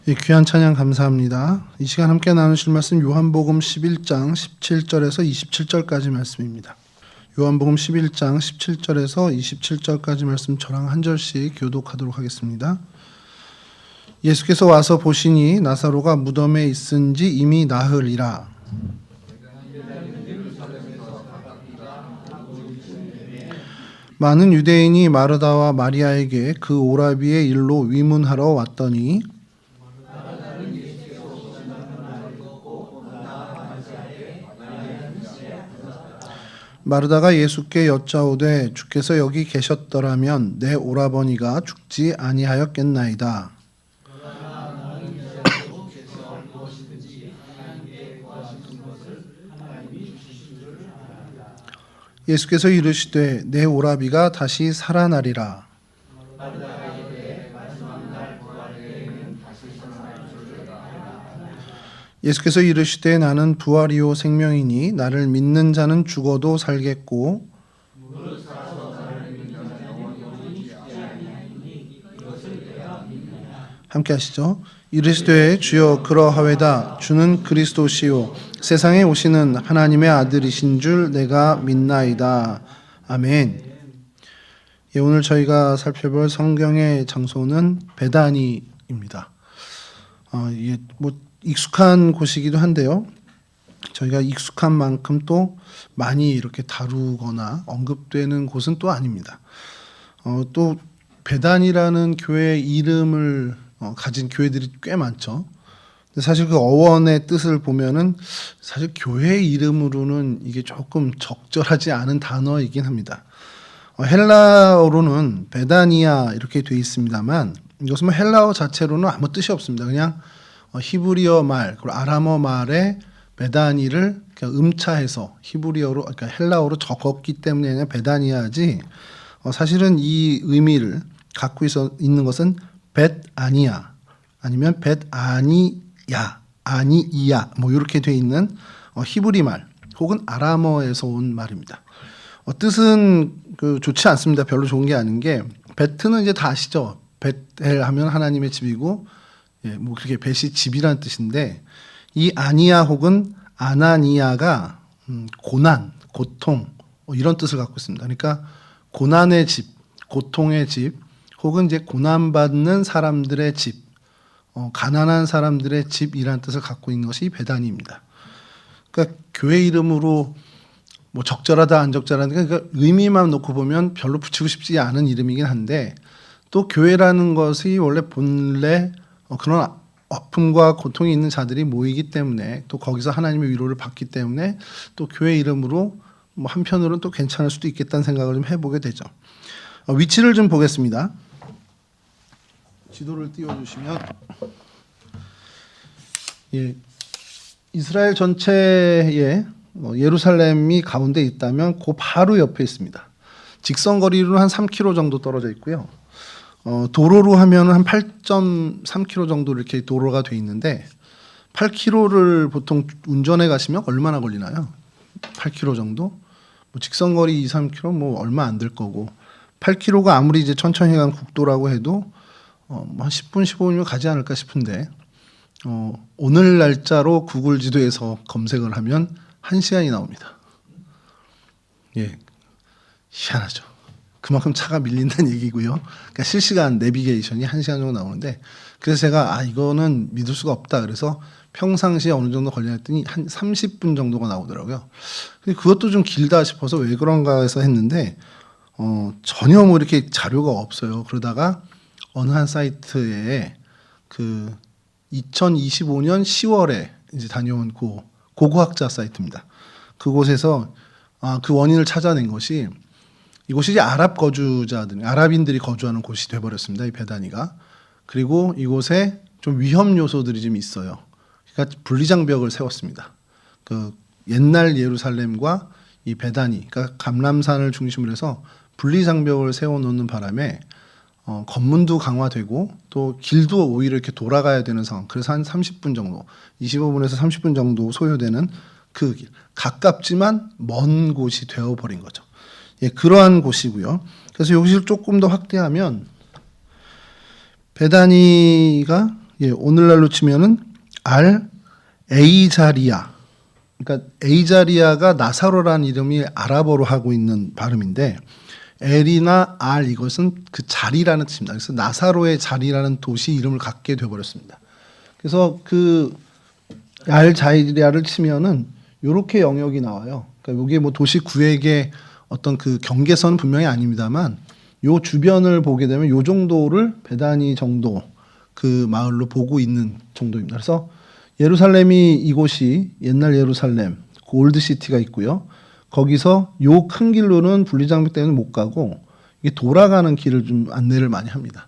이 귀한 찬양 감사합니다. 이 시간 함께 나누실 말씀 요한복음 11장 17절에서 27절까지 말씀입니다. 요한복음 11장 17절에서 27절까지 말씀 저랑 한 절씩 교독하도록 하겠습니다. 예수께서 와서 보시니 나사로가 무덤에 있은지 이미 나흘이라. 많은 유대인이 마르다와 마리아에게 그 오라비의 일로 위문하러 왔더니 마르다가 예수께 여짜오되 주께서 여기 계셨더라면 내 오라버니가 죽지 아니하였겠나이다. 예수께서 이르시되 내 오라비가 다시 살아나리라. 예수께서 이르시되 나는 부활이요 생명이니 나를 믿는 자는 죽어도 살겠고 함께 하시죠. 이르시되 주여 그러하외다. 주는 그리스도시요 세상에 오시는 하나님의 아들이신 줄 내가 믿나이다. 아멘. 예, 오늘 저희가 살펴볼 성경의 장소는 베다니입니다. 익숙한 곳이기도 한데요. 저희가 익숙한 만큼 또 많이 이렇게 다루거나 언급되는 곳은 또 아닙니다. 또 베단이라는 교회 이름을 가진 교회들이 꽤 많죠. 근데 사실 그 어원의 뜻을 보면은 사실 교회 이름으로는 이게 조금 적절하지 않은 단어이긴 합니다. 헬라어로는 베다니아 이렇게 돼 있습니다만 이것은 뭐 헬라어 자체로는 아무 뜻이 없습니다. 그냥 히브리어 말 그리고 아람어 말에 베다니를 그냥 음차해서 히브리어로 그러니까 헬라어로 적었기 때문에 그냥 베다니아지 사실은 이 의미를 갖고 있는 것은 벳아니아 아니면 벳아니야 아니이야 뭐 이렇게 돼 있는 히브리 말 혹은 아람어에서 온 말입니다. 뜻은 좋지 않습니다. 별로 좋은 게 아닌 게 베트는 이제 다 아시죠. 벳엘 하면 하나님의 집이고 예, 뭐 그렇게 벳이 집이라는 뜻인데 이 아니야 혹은 아나니아가 고난, 고통 이런 뜻을 갖고 있습니다. 그러니까 고난의 집, 고통의 집 혹은 이제 고난받는 사람들의 집, 가난한 사람들의 집이라는 뜻을 갖고 있는 것이 베다니입니다. 그러니까 교회 이름으로 뭐 적절하다 안 적절하다 그러니까 의미만 놓고 보면 별로 붙이고 싶지 않은 이름이긴 한데 또 교회라는 것이 원래 본래 그런 아픔과 고통이 있는 자들이 모이기 때문에 또 거기서 하나님의 위로를 받기 때문에 또 교회 이름으로 뭐 한편으로는 또 괜찮을 수도 있겠다는 생각을 좀 해보게 되죠. 위치를 좀 보겠습니다. 지도를 띄워주시면 예, 이스라엘 전체에 예루살렘이 가운데 있다면 그 바로 옆에 있습니다. 직선거리로는 한 3km 정도 떨어져 있고요. 도로로 하면 한 8.3km 정도 이렇게 도로가 돼 있는데 8km를 보통 운전해 가시면 얼마나 걸리나요? 8km 정도? 뭐 직선거리 2, 3km 뭐 얼마 안 될 거고 8km가 아무리 이제 천천히 간 국도라고 해도 한 10분, 15분이면 가지 않을까 싶은데 오늘 날짜로 구글 지도에서 검색을 하면 1시간이 나옵니다. 예, 희한하죠. 그만큼 차가 밀린다는 얘기고요. 그러니까 실시간 내비게이션이 1시간 정도 나오는데 그래서 제가 이거는 믿을 수가 없다. 그래서 평상시에 어느 정도 걸리나 했더니 한 30분 정도가 나오더라고요. 근데 그것도 좀 길다 싶어서 왜 그런가 해서 했는데 전혀 뭐 이렇게 자료가 없어요. 그러다가 어느 한 사이트에 그 2025년 10월에 이제 다녀온 고고학자 사이트입니다. 그곳에서 그 원인을 찾아낸 것이 이곳이 이제 아랍인들이 거주하는 곳이 돼버렸습니다. 이 베다니가. 그리고 이곳에 좀 위험 요소들이 좀 있어요. 그러니까 분리장벽을 세웠습니다. 그 옛날 예루살렘과 이 베다니, 그러니까 감람산을 중심으로 해서 분리장벽을 세워놓는 바람에 검문도 강화되고 또 길도 오히려 이렇게 돌아가야 되는 상황. 그래서 한 30분 정도, 25분에서 30분 정도 소요되는 그 길. 가깝지만 먼 곳이 되어버린 거죠. 예, 그러한 곳이고요. 그래서 여기를 조금 더 확대하면 베다니가 예, 오늘날로 치면은 알 에이자리아. 그러니까 에이자리아가 나사로라는 이름이 아랍어로 하고 있는 발음인데 엘이나 알 이것은 그 자리라는 뜻입니다. 그래서 나사로의 자리라는 도시 이름을 갖게 되어버렸습니다. 그래서 그 알자리아를 치면은 이렇게 영역이 나와요. 그러니까 여기 뭐 도시 구획의 어떤 그 경계선은 분명히 아닙니다만 요 주변을 보게 되면 요 정도를 베다니 정도 그 마을로 보고 있는 정도입니다. 그래서 예루살렘이 이곳이 옛날 예루살렘 그 올드시티가 있고요. 거기서 요 큰 길로는 분리장벽 때문에 못 가고 이게 돌아가는 길을 좀 안내를 많이 합니다.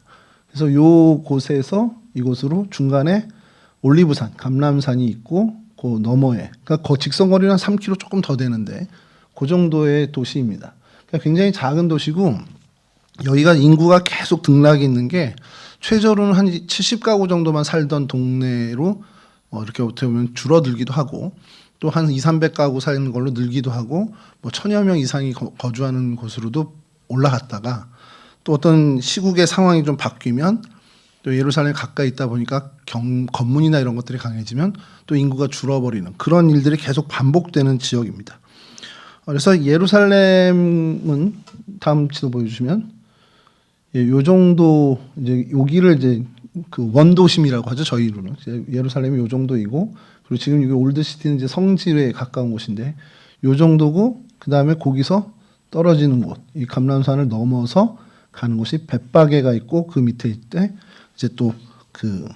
그래서 요 곳에서 이곳으로 중간에 올리브산, 감람산이 있고 그 너머에 그러니까 그 직선거리는 한 3km 조금 더 되는데 그 정도의 도시입니다. 그러니까 굉장히 작은 도시고 여기가 인구가 계속 등락이 있는 게 최저로는 한 70가구 정도만 살던 동네로 이렇게 어떻게 보면 줄어들기도 하고 또 한 200~300가구 사는 걸로 늘기도 하고 뭐 1000여 명 이상이 거주하는 곳으로도 올라갔다가 또 어떤 시국의 상황이 좀 바뀌면 또 예루살렘에 가까이 있다 보니까 검문이나 이런 것들이 강해지면 또 인구가 줄어버리는 그런 일들이 계속 반복되는 지역입니다. 그래서 예루살렘은 다음 지도 보여주시면 요 정도 이제 여기를 이제 그 원도심이라고 하죠 저희로는 예루살렘이 요 정도이고 그리고 지금 여기 올드시티는 이제 성지에 가까운 곳인데 요 정도고 그 다음에 거기서 떨어지는 곳 이 감람산을 넘어서 가는 곳이 벳바게가 있고 그 밑에 있대 이제 또 그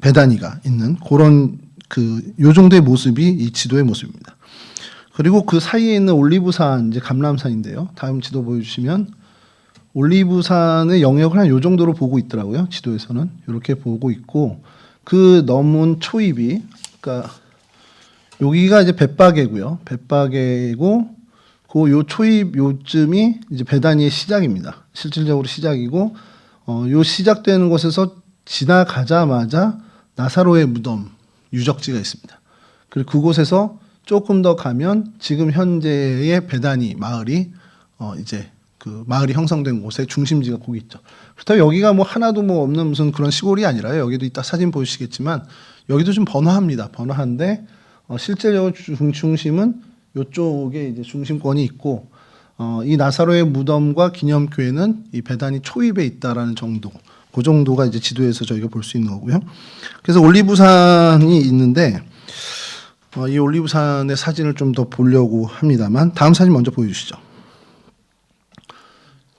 베다니가 있는 그런 그 요 정도의 모습이 이 지도의 모습입니다. 그리고 그 사이에 있는 올리브산 이제 감람산인데요. 다음 지도 보여주시면 올리브산의 영역을 한 요 정도로 보고 있더라고요. 지도에서는 이렇게 보고 있고 그 넘은 초입이 그러니까 여기가 이제 벳바게고요. 벳바게고 그 요 초입 요쯤이 이제 베다니의 시작입니다. 실질적으로 시작이고 요 시작되는 곳에서 지나가자마자 나사로의 무덤 유적지가 있습니다. 그리고 그곳에서 조금 더 가면 지금 현재의 베다니 마을이 이제 그 마을이 형성된 곳의 중심지가 거기 있죠. 그렇다면 여기가 뭐 하나도 뭐 없는 무슨 그런 시골이 아니라요. 여기도 이따 사진 보시겠지만 여기도 좀 번화합니다. 번화한데 실제적으로 중심은 이쪽에 이제 중심권이 있고 이 나사로의 무덤과 기념교회는 이 베다니 초입에 있다라는 정도. 그 정도가 이제 지도에서 저희가 볼 수 있는 거고요. 그래서 올리브산이 있는데 이 올리브산의 사진을 좀 더 보려고 합니다만 다음 사진 먼저 보여주시죠.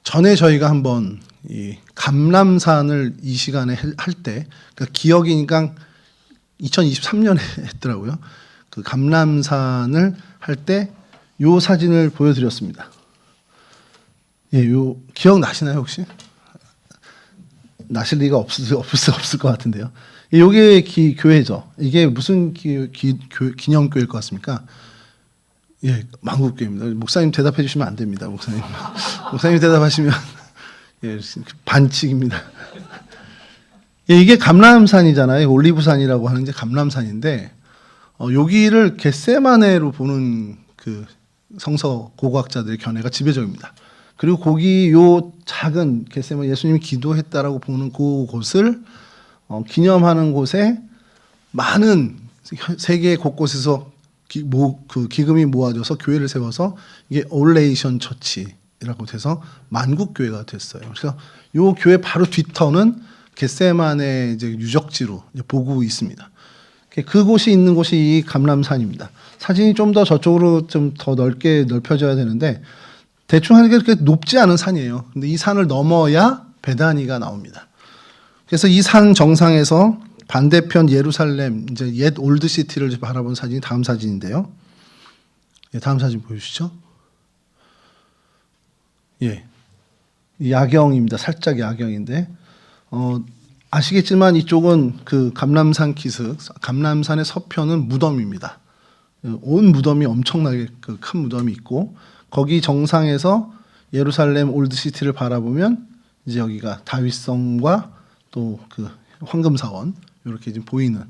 전에 저희가 한번 이 감람산을 이 시간에 할 때 그러니까 기억이니까 2023년에 했더라고요. 그 감람산을 할 때 요 사진을 보여드렸습니다. 예, 요 기억 나시나요 혹시? 나실 리가 없을 것 같은데요. 요게 교회죠. 이게 무슨 기념교회일 것 같습니까? 예, 만국교회입니다. 목사님 대답해 주시면 안 됩니다. 목사님. 목사님 대답하시면 예, 반칙입니다. 예, 이게 감람산이잖아요. 올리브산이라고 하는 게 감람산인데 여기를 겟세마네로 보는 그 성서 고고학자들의 견해가 지배적입니다. 그리고 거기 요 작은 겟세마네 예수님이 기도했다라고 보는 그곳을 기념하는 곳에 많은 세계 곳곳에서 기금이 모아져서 교회를 세워서 이게 올레이션 처치라고 돼서 만국교회가 됐어요. 그래서 요 교회 바로 뒤터는 겟세마네 이제 유적지로 이제 보고 있습니다. 그곳이 있는 곳이 이 감람산입니다. 사진이 좀 더 저쪽으로 좀 더 넓게 넓혀져야 되는데 대충 하는 게 그렇게 높지 않은 산이에요. 근데 이 산을 넘어야 베다니가 나옵니다. 그래서 이 산 정상에서 반대편 예루살렘 이제 옛 올드 시티를 바라본 사진이 다음 사진인데요. 예, 다음 사진 보여주시죠. 예, 야경입니다. 살짝 야경인데 아시겠지만 이쪽은 그 감람산 기슭, 감람산의 서편은 무덤입니다. 온 무덤이 엄청나게 그 큰 무덤이 있고 거기 정상에서 예루살렘 올드 시티를 바라보면 이제 여기가 다윗성과 또 그 황금사원 이렇게 지금 보이는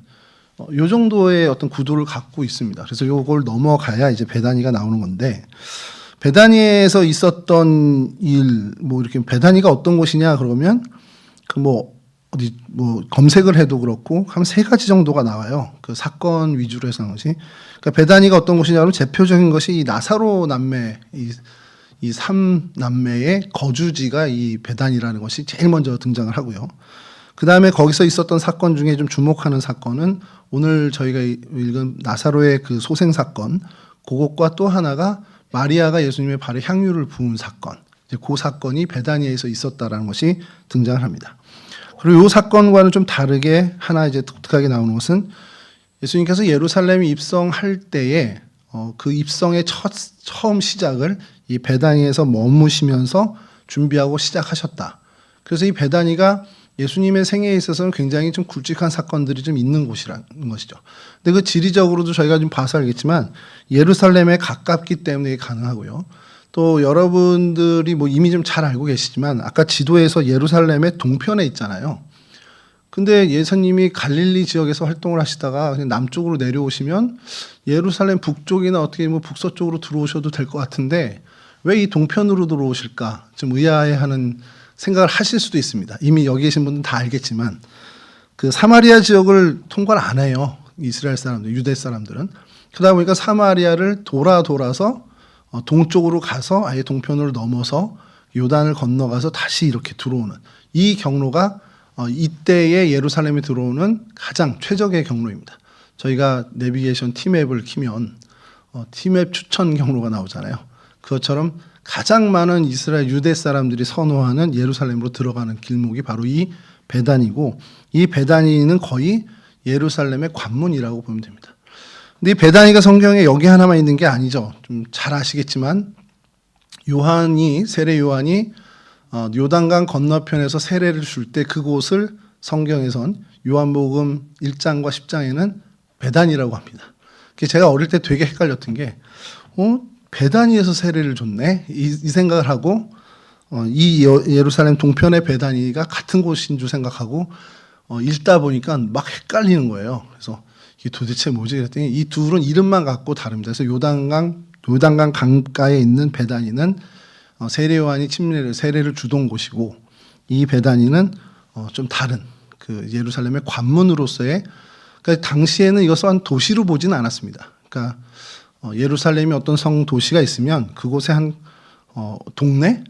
요 정도의 어떤 구도를 갖고 있습니다. 그래서 요걸 넘어가야 이제 베다니가 나오는 건데 베다니에서 있었던 일 뭐 이렇게 베다니가 어떤 곳이냐 그러면 그 뭐 어디 뭐 검색을 해도 그렇고 한 세 가지 정도가 나와요. 그 사건 위주로 해서 한 것이. 그러니까 베다니가 어떤 곳이냐면 대표적인 것이 이 나사로 남매 이 삼 남매의 거주지가 이 베단이라는 것이 제일 먼저 등장을 하고요. 그 다음에 거기서 있었던 사건 중에 좀 주목하는 사건은 오늘 저희가 읽은 나사로의 그 소생 사건, 그것과 또 하나가 마리아가 예수님의 발에 향유를 부은 사건, 이제 그 사건이 베다니에서 있었다라는 것이 등장을 합니다. 그리고 이 사건과는 좀 다르게 하나 이제 독특하게 나오는 것은 예수님께서 예루살렘에 입성할 때에 그 입성의 처음 시작을 이 베다니에서 머무시면서 준비하고 시작하셨다. 그래서 이 베다니가 예수님의 생애에 있어서는 굉장히 좀 굵직한 사건들이 좀 있는 곳이라는 것이죠. 근데 그 지리적으로도 저희가 좀 봐서 알겠지만 예루살렘에 가깝기 때문에 가능하고요. 또 여러분들이 뭐 이미 좀 잘 알고 계시지만 아까 지도에서 예루살렘의 동편에 있잖아요. 근데 예수님이 갈릴리 지역에서 활동을 하시다가 그냥 남쪽으로 내려오시면 예루살렘 북쪽이나 어떻게 뭐 북서쪽으로 들어오셔도 될 것 같은데 왜 이 동편으로 들어오실까 좀 의아해하는 생각을 하실 수도 있습니다. 이미 여기 계신 분들은 다 알겠지만 그 사마리아 지역을 통과를 안 해요. 이스라엘 사람들, 유대 사람들은. 그러다 보니까 사마리아를 돌아서 동쪽으로 가서 아예 동편으로 넘어서 요단을 건너가서 다시 이렇게 들어오는 이 경로가 이때의 예루살렘에 들어오는 가장 최적의 경로입니다. 저희가 내비게이션 티맵을 키면 티맵 추천 경로가 나오잖아요. 그것처럼 가장 많은 이스라엘 유대 사람들이 선호하는 예루살렘으로 들어가는 길목이 바로 이 베단이고 이 베단이는 거의 예루살렘의 관문이라고 보면 됩니다. 근데 이 베단이가 성경에 여기 하나만 있는 게 아니죠. 좀 잘 아시겠지만 세례 요한이 요단강 건너편에서 세례를 줄 때 그곳을 성경에선 요한복음 1장과 10장에는 베단이라고 합니다. 제가 어릴 때 되게 헷갈렸던 게 베다니에서 세례를 줬네 이 생각을 하고 이 예루살렘 동편의 베다니가 같은 곳인 줄 생각하고 읽다 보니까 막 헷갈리는 거예요. 그래서 이게 도대체 뭐지 그랬더니 이 둘은 이름만 갖고 다릅니다. 그래서 요단강 강가에 있는 베다니는 세례 요한이 세례를 주던 곳이고 이 베다니는 좀 다른 그 예루살렘의 관문으로서의 그러니까 당시에는 이것을 한 도시로 보지는 않았습니다. 그러니까 예루살렘이 어떤 성 도시가 있으면 그곳에 한 동네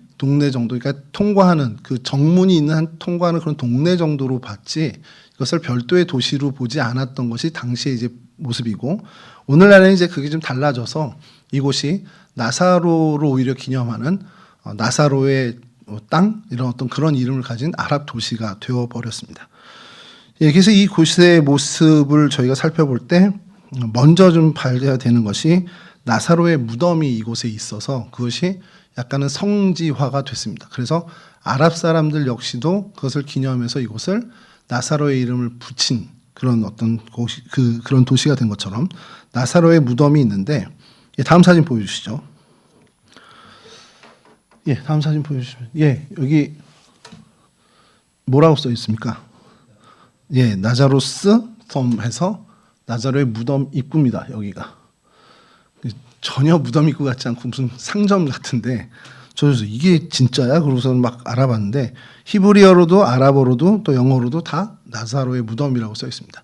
정도, 그러니까 통과하는 그 정문이 있는 한 통과하는 그런 동네 정도로 봤지 이것을 별도의 도시로 보지 않았던 것이 당시의 이제 모습이고 오늘날에는 이제 그게 좀 달라져서 이곳이 나사로로 오히려 기념하는 나사로의 땅 이런 어떤 그런 이름을 가진 아랍 도시가 되어 버렸습니다. 예, 그래서 이 곳의 모습을 저희가 살펴볼 때 먼저 좀 봐야 되는 것이 나사로의 무덤이 이곳에 있어서 그것이 약간은 성지화가 됐습니다. 그래서 아랍 사람들 역시도 그것을 기념해서 이곳을 나사로의 이름을 붙인 그런 어떤 곳이 그런 도시가 된 것처럼 나사로의 무덤이 있는데 다음 사진 보여주시죠. 예, 다음 사진 보여주시면 여기 뭐라고 써 있습니까? 예, 나자로스 섬에서 나자로의 무덤 입구입니다. 여기가 전혀 무덤 입구 같지 않고 무슨 상점 같은데 저도 이게 진짜야? 그러고서는 막 알아봤는데 히브리어로도 아랍어로도 또 영어로도 다 나사로의 무덤이라고 써 있습니다.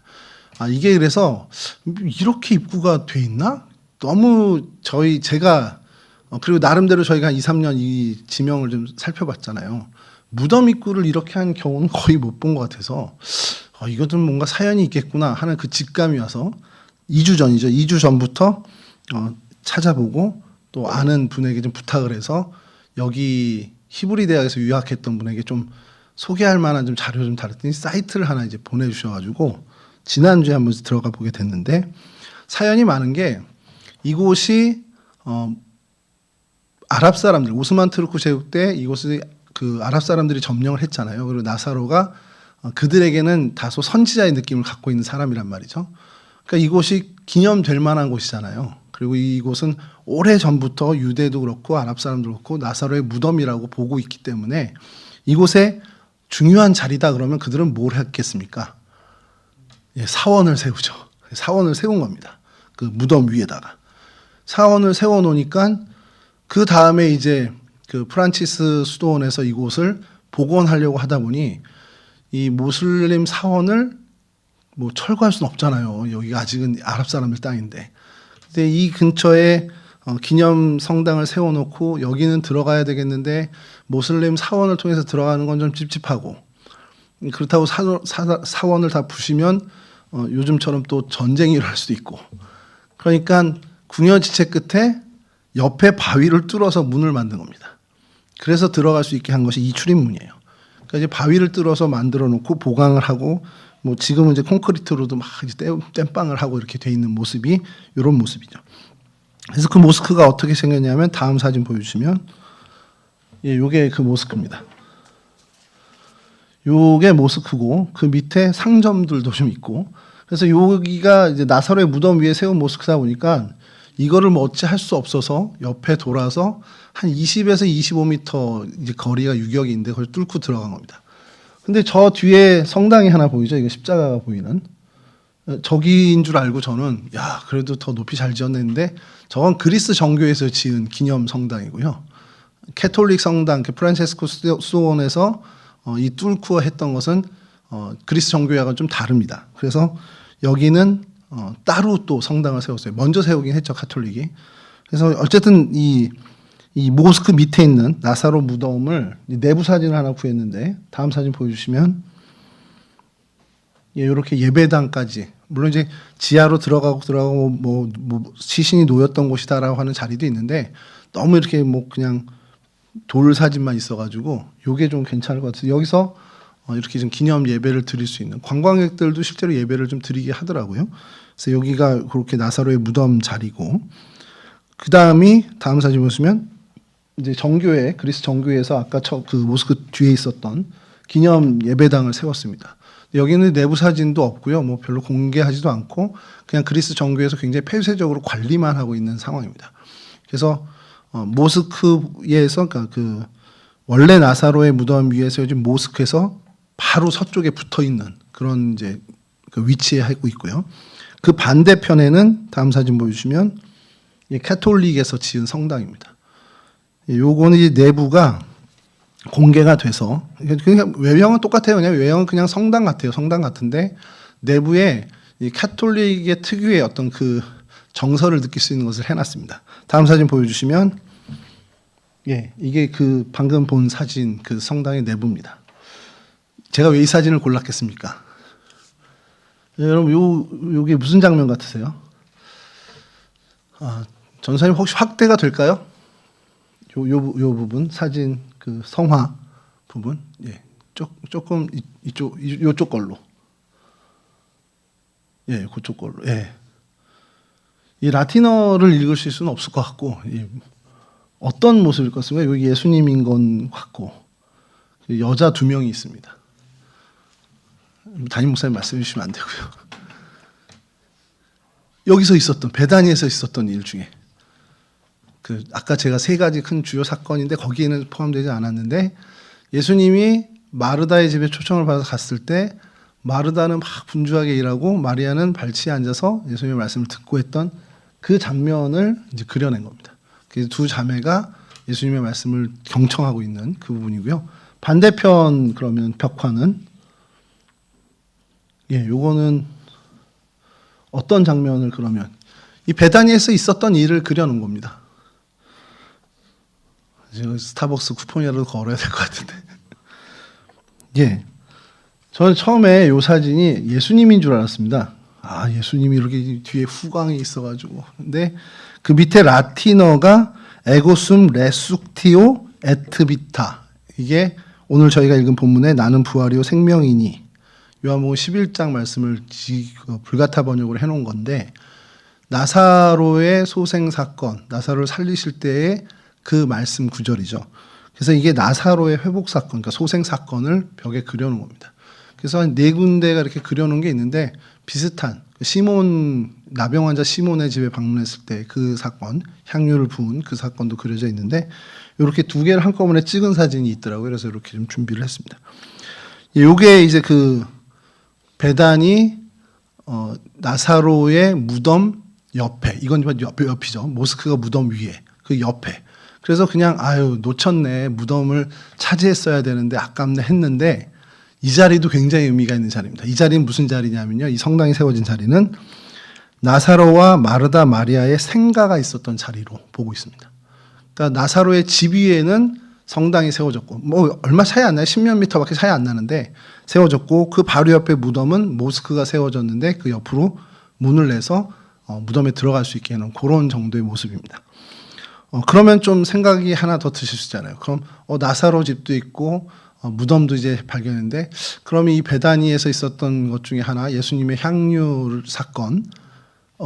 이게 그래서 이렇게 입구가 돼 있나? 너무 제가 그리고 나름대로 저희가 한 2, 3년 이 지명을 좀 살펴봤잖아요. 무덤 입구를 이렇게 한 경우는 거의 못 본 것 같아서 이것은 뭔가 사연이 있겠구나 하는 그 직감이 와서 2주 전이죠. 2주 전부터 찾아보고 또 아는 분에게 좀 부탁을 해서 여기 히브리 대학에서 유학했던 분에게 좀 소개할 만한 좀 자료 좀 달았더니 사이트를 하나 이제 보내주셔가지고 지난주에 한번 들어가 보게 됐는데 사연이 많은 게 이곳이 아랍 사람들 오스만 투르크 제국 때 이곳을 그 아랍 사람들이 점령을 했잖아요. 그리고 나사로가 그들에게는 다소 선지자의 느낌을 갖고 있는 사람이란 말이죠. 그러니까 이곳이 기념될 만한 곳이잖아요. 그리고 이곳은 오래 전부터 유대도 그렇고 아랍 사람도 그렇고 나사로의 무덤이라고 보고 있기 때문에 이곳에 중요한 자리다 그러면 그들은 뭘 했겠습니까? 예, 사원을 세우죠. 사원을 세운 겁니다. 그 무덤 위에다가 사원을 세워 놓으니까 그 다음에 이제 그 프란치스 수도원에서 이곳을 복원하려고 하다 보니 이 모슬림 사원을 뭐 철거할 수는 없잖아요. 여기가 아직은 아랍 사람들 땅인데. 근데 이 근처에 기념 성당을 세워놓고 여기는 들어가야 되겠는데 모슬림 사원을 통해서 들어가는 건 좀 찝찝하고, 그렇다고 사원을 다 부시면 요즘처럼 또 전쟁이 일어날 수도 있고, 그러니까 궁여지체 끝에 옆에 바위를 뚫어서 문을 만든 겁니다. 그래서 들어갈 수 있게 한 것이 이 출입문이에요. 그러니까 이제 바위를 뚫어서 만들어 놓고 보강을 하고, 뭐 지금은 이제 콘크리트로도 막 이제 땜빵을 하고 이렇게 돼 있는 모습이 이런 모습이죠. 그래서 그 모스크가 어떻게 생겼냐면 다음 사진 보여주시면, 예, 요게 그 모스크입니다. 요게 모스크고 그 밑에 상점들도 좀 있고, 그래서 여기가 이제 나사로의 무덤 위에 세운 모스크다 보니까 이거를 뭐 어찌 할 수 없어서 옆에 돌아서 한 20에서 25m 이제 거리가 유격인데 그걸 뚫고 들어간 겁니다. 근데 저 뒤에 성당이 하나 보이죠? 이거 십자가가 보이는. 저기인 줄 알고 저는 야 그래도 더 높이 잘 지었는데 저건 그리스 정교에서 지은 기념 성당이고요. 캐톨릭 성당 프란체스코 수원에서 이 뚫고 했던 것은 그리스 정교회와는 좀 다릅니다. 그래서 여기는 따로 또 성당을 세웠어요. 먼저 세우긴 했죠, 카톨릭이. 그래서 어쨌든 이 모스크 밑에 있는 나사로 무덤을 내부 사진을 하나 구했는데 다음 사진 보여주시면, 예, 이렇게 예배당까지, 물론 이제 지하로 들어가고 뭐 시신이 놓였던 곳이다라고 하는 자리도 있는데 너무 이렇게 뭐 그냥 돌 사진만 있어가지고 요게 좀 괜찮을 것 같아요. 여기서 이렇게 좀 기념 예배를 드릴 수 있는, 관광객들도 실제로 예배를 좀 드리게 하더라고요. 그래서 여기가 그렇게 나사로의 무덤 자리고, 그 다음이 다음 사진 보시면 이제 정교회, 그리스 정교회에서 아까 그 모스크 뒤에 있었던 기념 예배당을 세웠습니다. 여기는 내부 사진도 없고요. 뭐 별로 공개하지도 않고 그냥 그리스 정교회에서 굉장히 폐쇄적으로 관리만 하고 있는 상황입니다. 그래서 모스크에서 그러니까 그 원래 나사로의 무덤 위에 세워진 모스크에서 바로 서쪽에 붙어 있는 그런 이제 그 위치에 하고 있고요. 그 반대편에는 다음 사진 보여주시면 카톨릭에서 지은 성당입니다. 요거는 이제 내부가 공개가 돼서, 그냥 외형은 똑같아요. 그냥 외형은 그냥 성당 같아요. 성당 같은데 내부에 이 카톨릭의 특유의 어떤 그 정서를 느낄 수 있는 것을 해놨습니다. 다음 사진 보여주시면, 예, 이게 그 방금 본 사진, 그 성당의 내부입니다. 제가 왜 이 사진을 골랐겠습니까? 예, 여러분 요게 무슨 장면 같으세요? 전사님 혹시 확대가 될까요? 요 부분 사진 그 성화 부분, 예, 조금 요쪽 걸로, 예, 그쪽 걸로, 예. 이 라틴어를 읽으실 수는 없을 것 같고, 어떤 모습일 것 같습니까? 여기 예수님인 건 같고 여자 2명이 있습니다. 담임 목사님 말씀해 주시면 안 되고요. 여기서 있었던, 베다니에서 있었던 일 중에 그 아까 제가 3가지 큰 주요 사건인데 거기에는 포함되지 않았는데, 예수님이 마르다의 집에 초청을 받아서 갔을 때 마르다는 막 분주하게 일하고 마리아는 발치에 앉아서 예수님의 말씀을 듣고 했던 그 장면을 이제 그려낸 겁니다. 그래서 두 자매가 예수님의 말씀을 경청하고 있는 그 부분이고요. 반대편 그러면 벽화는, 예, 요거는 어떤 장면을, 그러면 이 베다니에서 있었던 일을 그려놓은 겁니다. 지금 스타벅스 쿠폰이라도 걸어야 될 것 같은데. 예, 저는 처음에 요 사진이 예수님인 줄 알았습니다. 예수님이 이렇게 뒤에 후광이 있어가지고. 근데 그 밑에 라틴어가 에고숨 레숙티오 에트비타, 이게 오늘 저희가 읽은 본문에 나는 부활이요 생명이니, 요한복음 11장 말씀을 불가타 번역으로 해놓은 건데, 나사로의 소생 사건, 나사로를 살리실 때의 그 말씀 구절이죠. 그래서 이게 나사로의 회복 사건, 그러니까 소생 사건을 벽에 그려놓은 겁니다. 그래서 한 4군데가 이렇게 그려놓은 게 있는데, 비슷한 시몬, 나병 환자 시몬의 집에 방문했을 때 그 사건, 향유를 부은 그 사건도 그려져 있는데, 이렇게 2개를 한꺼번에 찍은 사진이 있더라고요. 그래서 이렇게 좀 준비를 했습니다. 요게 이제 그 베다니 나사로의 무덤 옆에, 이건 옆이죠. 모스크가 무덤 위에, 그 옆에. 그래서 그냥 놓쳤네, 무덤을 차지했어야 되는데 아깝네 했는데, 이 자리도 굉장히 의미가 있는 자리입니다. 이 자리는 무슨 자리냐면요. 이 성당이 세워진 자리는 나사로와 마르다 마리아의 생가가 있었던 자리로 보고 있습니다. 그러니까 나사로의 집 위에는 성당이 세워졌고 뭐 얼마 차이 안 나요. 10몇 미터밖에 차이 안 나는데 세워졌고 그 바로 옆에 무덤은 모스크가 세워졌는데 그 옆으로 문을 내서 무덤에 들어갈 수 있게 해놓은 그런 정도의 모습입니다. 그러면 좀 생각이 하나 더 드실 수 있잖아요. 그럼 나사로 집도 있고 무덤도 이제 발견했는데 그러면 이 베다니에서 있었던 것 중에 하나 예수님의 향유 사건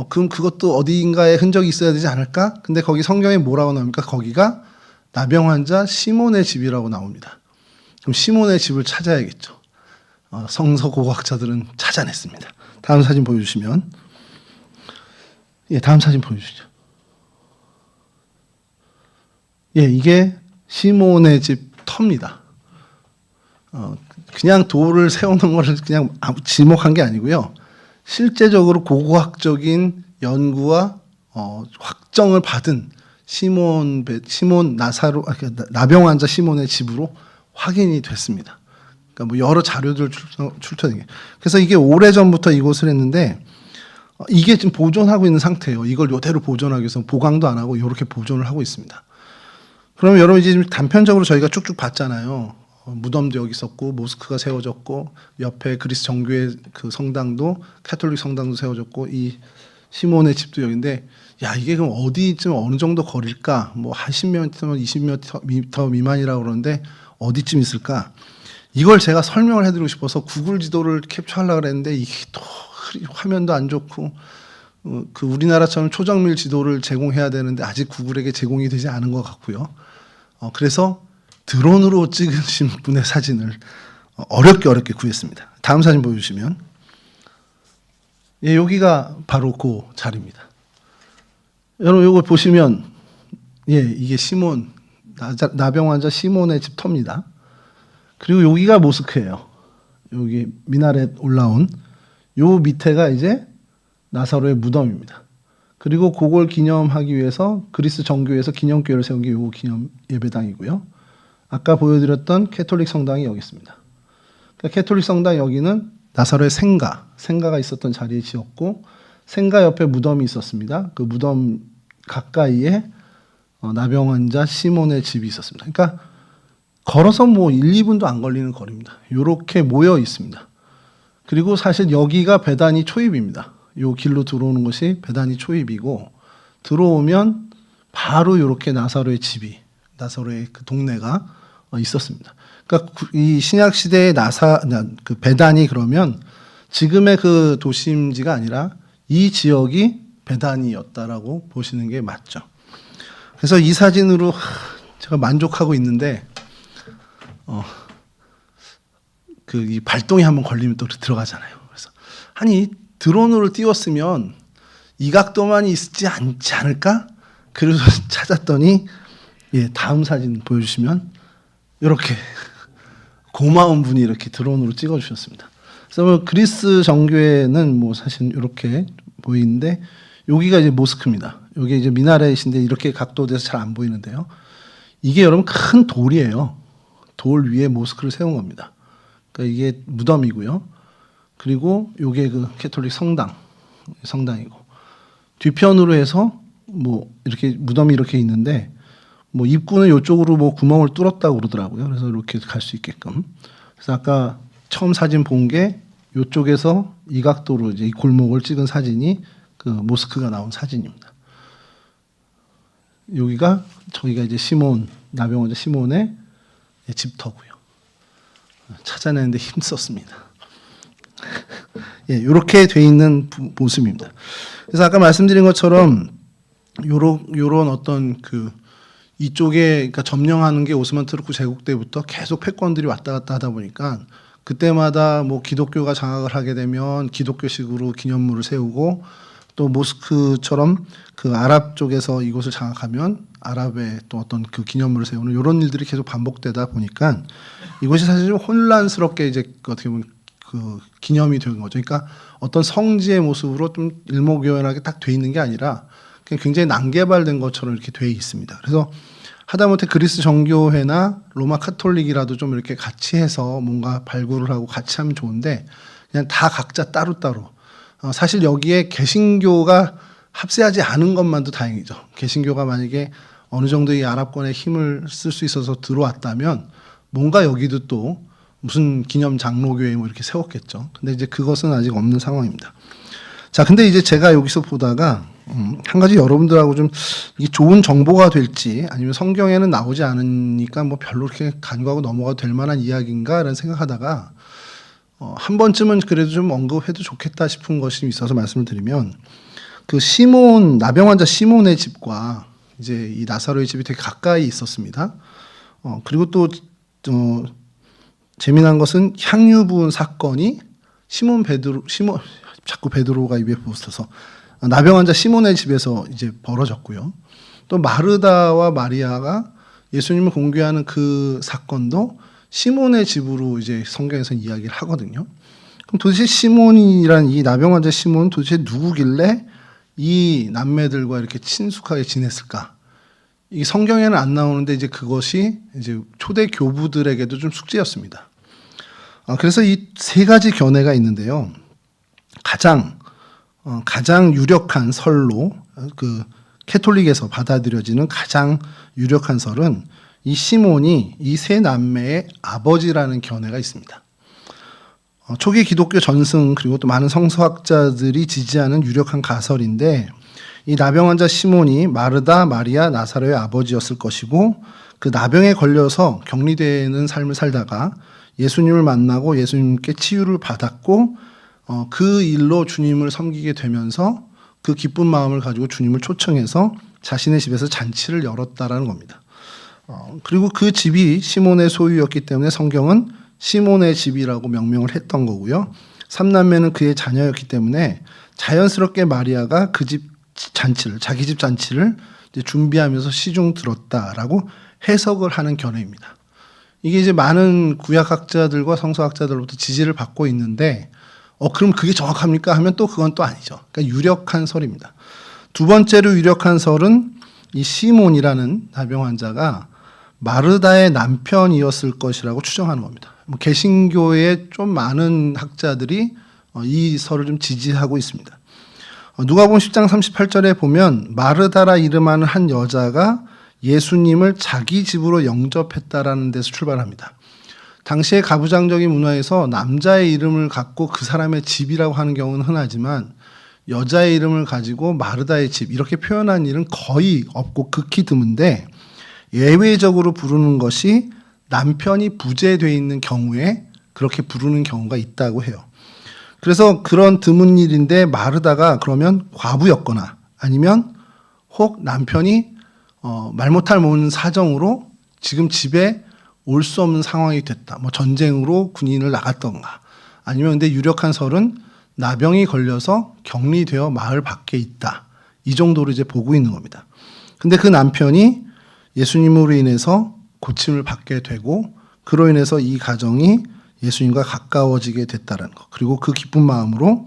그럼 그것도 어디인가에 흔적이 있어야 되지 않을까? 근데 거기 성경에 뭐라고 나옵니까? 거기가 나병 환자 시몬의 집이라고 나옵니다. 그럼 시몬의 집을 찾아야겠죠. 성서 고고학자들은 찾아냈습니다. 다음 사진 보여주시면 다음 사진 보여주시죠. 이게 시몬의 집 터입니다. 그냥 돌을 세우는 것을 그냥 지목한 게 아니고요. 실제적으로 고고학적인 연구와 확정을 받은 시몬 나사로 나병 환자 시몬의 집으로 확인이 됐습니다. 그러니까 뭐 여러 자료들 출처된 게. 그래서 이게 오래전부터 이곳을 했는데 이게 지금 보존하고 있는 상태예요. 이걸 이대로 보존하기 위해서 보강도 안 하고 이렇게 보존을 하고 있습니다. 그러면 여러분 이제 단편적으로 저희가 쭉쭉 봤잖아요. 무덤도 여기 있었고 모스크가 세워졌고 옆에 그리스 정교회 그 성당도 카톨릭 성당도 세워졌고 이 시몬의 집도 여기인데 이게 그럼 어디쯤 어느 정도 거리일까? 뭐 한 10m, 20m 미만이라고 그러는데 어디쯤 있을까? 이걸 제가 설명을 해드리고 싶어서 구글 지도를 캡처하려고 그랬는데 이게 또 화면도 안 좋고 그 우리나라처럼 초정밀 지도를 제공해야 되는데 아직 구글에게 제공이 되지 않은 것 같고요. 그래서 드론으로 찍으신 분의 사진을 어렵게 구했습니다. 다음 사진 보여주시면 여기가 바로 그 자리입니다. 여러분 이거 보시면 이게 시몬 나병 환자 시몬의 집 터입니다. 그리고 여기가 모스크예요. 여기 미나렛 올라온 요 밑에가 이제 나사로의 무덤입니다. 그리고 그걸 기념하기 위해서 그리스 정교회에서 기념교회를 세운 게 요 기념 예배당이고요. 아까 보여드렸던 캐톨릭 성당이 여기 있습니다. 그러니까 캐톨릭 성당 여기는 나사로의 생가가 있었던 자리에 지었고 생가 옆에 무덤이 있었습니다. 그 무덤 가까이에 나병 환자 시몬의 집이 있었습니다. 그러니까 걸어서 뭐 1, 2분도 안 걸리는 거리입니다. 이렇게 모여 있습니다. 그리고 사실 여기가 베다니 초입입니다. 요 길로 들어오는 것이 베다니 초입이고 들어오면 바로 이렇게 나사로의 집이 나사로의 그 동네가 있었습니다. 그러니까 이 신약 시대의 그 베다니 그러면 지금의 그 도심지가 아니라 이 지역이 베다니였다라고 보시는 게 맞죠. 그래서 이 사진으로 제가 만족하고 있는데 이 발동이 한번 걸리면 또 들어가잖아요. 그래서 아니 드론으로 띄웠으면 이 각도만 있지 않지 않을까? 그래서 찾았더니 다음 사진 보여주시면 이렇게 고마운 분이 이렇게 드론으로 찍어주셨습니다. 그래서 뭐 그리스 정교회는 뭐 사실 이렇게 보이는데 여기가 이제 모스크입니다. 여기 이제 미나렛인데 이렇게 각도돼서 잘 안 보이는데요. 이게 여러분 큰 돌이에요. 돌 위에 모스크를 세운 겁니다. 그러니까 이게 무덤이고요. 그리고 이게 그 캐톨릭 성당이고 뒤편으로 해서 뭐 이렇게 무덤이 이렇게 있는데 뭐 입구는 이쪽으로 뭐 구멍을 뚫었다고 그러더라고요. 그래서 이렇게 갈 수 있게끔. 그래서 아까 처음 사진 본 게 이쪽에서 이 각도로 이제 이 골목을 찍은 사진이 그 모스크가 나온 사진입니다. 저기가 이제 나병 환자 시몬의 집터고요. 찾아내는데 힘썼습니다. 이렇게 돼 있는 모습입니다. 그래서 아까 말씀드린 것처럼 요런 어떤 이쪽에 그러니까 점령하는 게 오스만 투르크 제국 때부터 계속 패권들이 왔다 갔다 하다 보니까 그때마다 뭐 기독교가 장악을 하게 되면 기독교식으로 기념물을 세우고 또 모스크처럼 그 아랍 쪽에서 이곳을 장악하면 아랍의 또 어떤 그 기념물을 세우는 이런 일들이 계속 반복되다 보니까 이것이 사실 좀 혼란스럽게 이제 어떻게 보면 그 기념이 된 거죠. 그러니까 어떤 성지의 모습으로 좀 일목요연하게 딱 돼 있는 게 아니라 그냥 굉장히 난개발된 것처럼 이렇게 돼 있습니다. 그래서 하다못해 그리스 정교회나 로마 카톨릭이라도 좀 이렇게 같이 해서 뭔가 발굴을 하고 같이 하면 좋은데 그냥 다 각자 따로따로. 사실 여기에 개신교가 합세하지 않은 것만도 다행이죠. 개신교가 만약에 어느 정도 이 아랍권에 힘을 쓸 수 있어서 들어왔다면 뭔가 여기도 또 무슨 기념 장로교회 뭐 이렇게 세웠겠죠. 근데 이제 그것은 아직 없는 상황입니다. 자, 근데 이제 제가 여기서 보다가 한 가지 여러분들하고 좀 이게 좋은 정보가 될지 아니면 성경에는 나오지 않으니까 뭐 별로 그렇게 간과하고 넘어가도 될 만한 이야기인가라는 생각하다가 한 번쯤은 그래도 좀 언급해도 좋겠다 싶은 것이 있어서 말씀을 드리면 그 시몬 나병 환자 시몬의 집과 이제 이 나사로의 집이 되게 가까이 있었습니다. 그리고 또 재미난 것은 향유 부은 사건이 시몬 자꾸 베드로가 입에 붙어서 나병 환자 시몬의 집에서 이제 벌어졌고요. 또 마르다와 마리아가 예수님을 공개하는 그 사건도 시몬의 집으로 이제 성경에서 이야기를 하거든요. 그럼 도대체 시몬이란 이 나병 환자 시몬은 도대체 누구길래 이 남매들과 이렇게 친숙하게 지냈을까? 이 성경에는 안 나오는데 이제 그것이 이제 초대 교부들에게도 좀 숙제였습니다. 그래서 이 세 가지 견해가 있는데요. 가장 유력한 설로 그 캐톨릭에서 받아들여지는 가장 유력한 설은 이 시몬이 이 세 남매의 아버지라는 견해가 있습니다. 초기 기독교 전승 그리고 또 많은 성서학자들이 지지하는 유력한 가설인데 이 나병 환자 시몬이 마르다, 마리아, 나사로의 아버지였을 것이고 그 나병에 걸려서 격리되는 삶을 살다가 예수님을 만나고 예수님께 치유를 받았고 그 일로 주님을 섬기게 되면서 그 기쁜 마음을 가지고 주님을 초청해서 자신의 집에서 잔치를 열었다라는 겁니다. 그리고 그 집이 시몬의 소유였기 때문에 성경은 시몬의 집이라고 명명을 했던 거고요. 삼남매는 그의 자녀였기 때문에 자연스럽게 마리아가 그 집 잔치를 자기 집 잔치를 이제 준비하면서 시중 들었다라고 해석을 하는 견해입니다. 이게 이제 많은 구약학자들과 성서학자들로부터 지지를 받고 있는데 그럼 그게 정확합니까? 하면 또 그건 또 아니죠. 그러니까 유력한 설입니다. 두 번째로 유력한 설은 이 시몬이라는 나병 환자가 마르다의 남편이었을 것이라고 추정하는 겁니다. 개신교의 좀 많은 학자들이 이 설을 좀 지지하고 있습니다. 누가복음 10장 38절에 보면 마르다라 이름하는 한 여자가 예수님을 자기 집으로 영접했다라는 데서 출발합니다. 당시의 가부장적인 문화에서 남자의 이름을 갖고 그 사람의 집이라고 하는 경우는 흔하지만 여자의 이름을 가지고 마르다의 집 이렇게 표현한 일은 거의 없고 극히 드문데 예외적으로 부르는 것이 남편이 부재되어 있는 경우에 그렇게 부르는 경우가 있다고 해요. 그래서 그런 드문 일인데 마르다가 그러면 과부였거나 아니면 혹 남편이 말 못할 모든 사정으로 지금 집에 올 수 없는 상황이 됐다. 뭐 전쟁으로 군인을 나갔던가 아니면 근데 유력한 설은 나병이 걸려서 격리되어 마을 밖에 있다. 이 정도로 이제 보고 있는 겁니다. 근데 그 남편이 예수님으로 인해서 고침을 받게 되고 그로 인해서 이 가정이 예수님과 가까워지게 됐다는 것. 그리고 그 기쁜 마음으로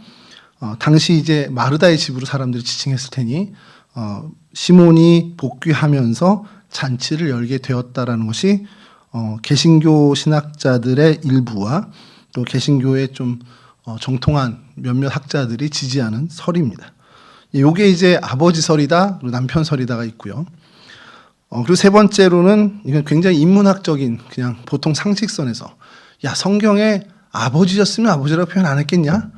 당시 이제 마르다의 집으로 사람들이 지칭했을 테니 시몬이 복귀하면서 잔치를 열게 되었다라는 것이 개신교 신학자들의 일부와 또 개신교의 좀 정통한 몇몇 학자들이 지지하는 설입니다. 이게 이제 아버지 설이다, 그리고 남편 설이다가 있고요. 그리고 세 번째로는 이건 굉장히 인문학적인 그냥 보통 상식선에서 야 성경에 아버지였으면 아버지라고 표현 안 했겠냐?